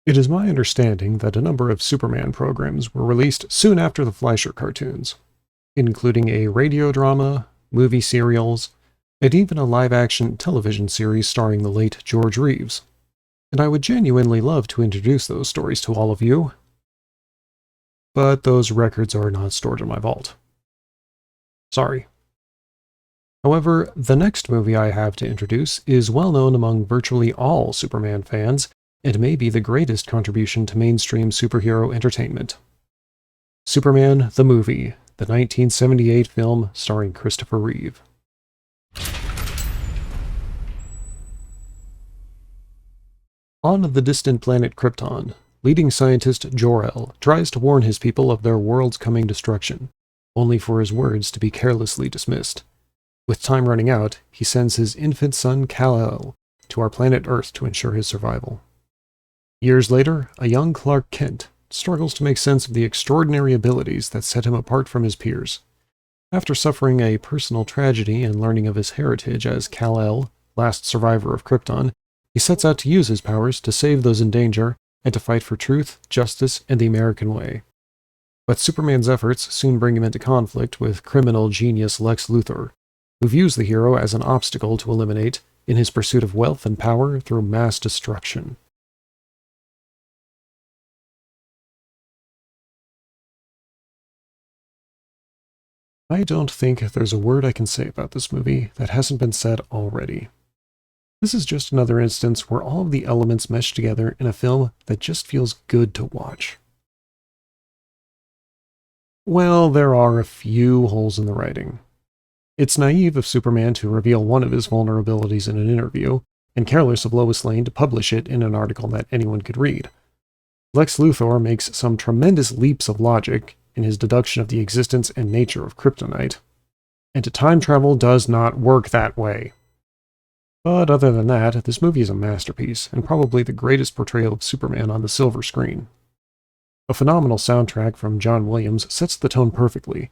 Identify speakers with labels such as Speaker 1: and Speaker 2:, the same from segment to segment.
Speaker 1: It is my understanding that a number of Superman programs were released soon after the Fleischer cartoons, including a radio drama, movie serials, and even a live-action television series starring the late George Reeves. And I would genuinely love to introduce those stories to all of you, but those records are not stored in my vault. Sorry. However, the next movie I have to introduce is well known among virtually all Superman fans, and may be the greatest contribution to mainstream superhero entertainment. Superman the Movie, the 1978 film starring Christopher Reeve. On the distant planet Krypton, leading scientist Jor-El tries to warn his people of their world's coming destruction, only for his words to be carelessly dismissed. With time running out, he sends his infant son Kal-El to our planet Earth to ensure his survival. Years later, a young Clark Kent struggles to make sense of the extraordinary abilities that set him apart from his peers. After suffering a personal tragedy and learning of his heritage as Kal-El, last survivor of Krypton, he sets out to use his powers to save those in danger and to fight for truth, justice, and the American way. But Superman's efforts soon bring him into conflict with criminal genius Lex Luthor, who views the hero as an obstacle to eliminate in his pursuit of wealth and power through mass destruction. I don't think there's a word I can say about this movie that hasn't been said already. This is just another instance where all of the elements mesh together in a film that just feels good to watch. Well, there are a few holes in the writing. It's naive of Superman to reveal one of his vulnerabilities in an interview, and careless of Lois Lane to publish it in an article that anyone could read. Lex Luthor makes some tremendous leaps of logic in his deduction of the existence and nature of kryptonite, and time travel does not work that way. But other than that, this movie is a masterpiece, and probably the greatest portrayal of Superman on the silver screen. A phenomenal soundtrack from John Williams sets the tone perfectly,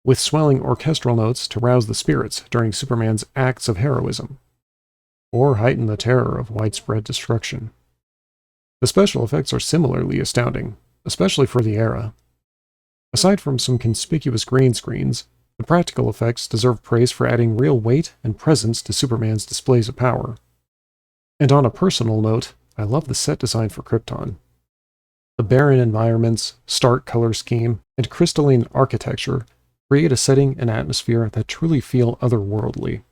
Speaker 1: with swelling orchestral notes to rouse the spirits during Superman's acts of heroism, or heighten the terror of widespread destruction. The special effects are similarly astounding, especially for the era. Aside from some conspicuous green screens, the practical effects deserve praise for adding real weight and presence to Superman's displays of power. And on a personal note, I love the set design for Krypton. The barren environments, stark color scheme, and crystalline architecture create a setting and atmosphere that truly feel otherworldly.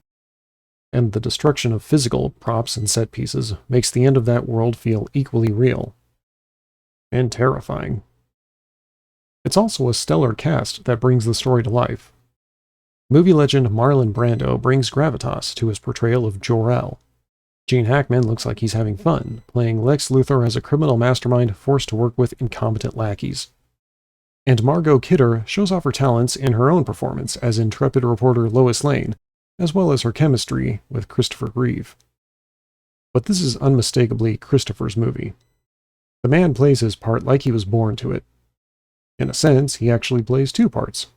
Speaker 1: And the destruction of physical props and set pieces makes the end of that world feel equally real. And terrifying. It's also a stellar cast that brings the story to life. Movie legend Marlon Brando brings gravitas to his portrayal of Jor-El. Gene Hackman looks like he's having fun, playing Lex Luthor as a criminal mastermind forced to work with incompetent lackeys. And Margot Kidder shows off her talents in her own performance as intrepid reporter Lois Lane, as well as her chemistry with Christopher Reeve. But this is unmistakably Christopher's movie. The man plays his part like he was born to it. In a sense, he actually plays two parts.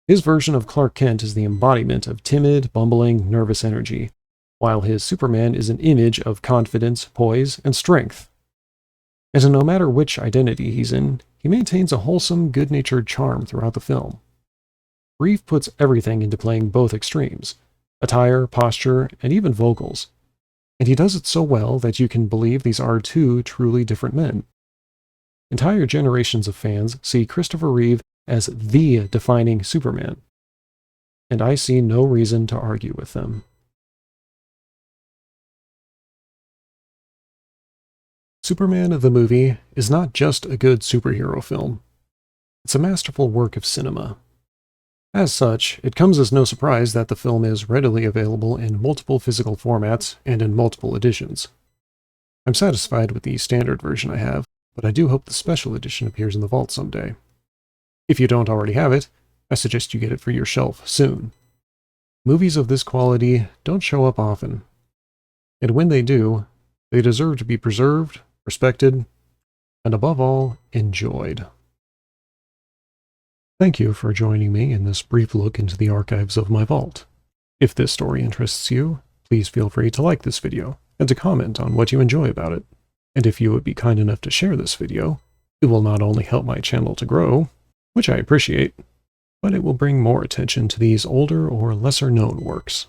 Speaker 1: His version of Clark Kent is the embodiment of timid, bumbling, nervous energy, while his Superman is an image of confidence, poise, and strength. And no matter which identity he's in, he maintains a wholesome, good-natured charm throughout the film. Reeve puts everything into playing both extremes, attire, posture, and even vocals. And he does it so well that you can believe these are two truly different men. Entire generations of fans see Christopher Reeve as the defining Superman, and I see no reason to argue with them. Superman the Movie is not just a good superhero film. It's a masterful work of cinema. As such, it comes as no surprise that the film is readily available in multiple physical formats and in multiple editions. I'm satisfied with the standard version I have, but I do hope the special edition appears in the vault someday. If you don't already have it, I suggest you get it for your shelf soon. Movies of this quality don't show up often, and when they do, they deserve to be preserved, respected, and above all, enjoyed. Thank you for joining me in this brief look into the archives of my vault. If this story interests you, please feel free to like this video and to comment on what you enjoy about it. And if you would be kind enough to share this video, it will not only help my channel to grow, which I appreciate, but it will bring more attention to these older or lesser known works.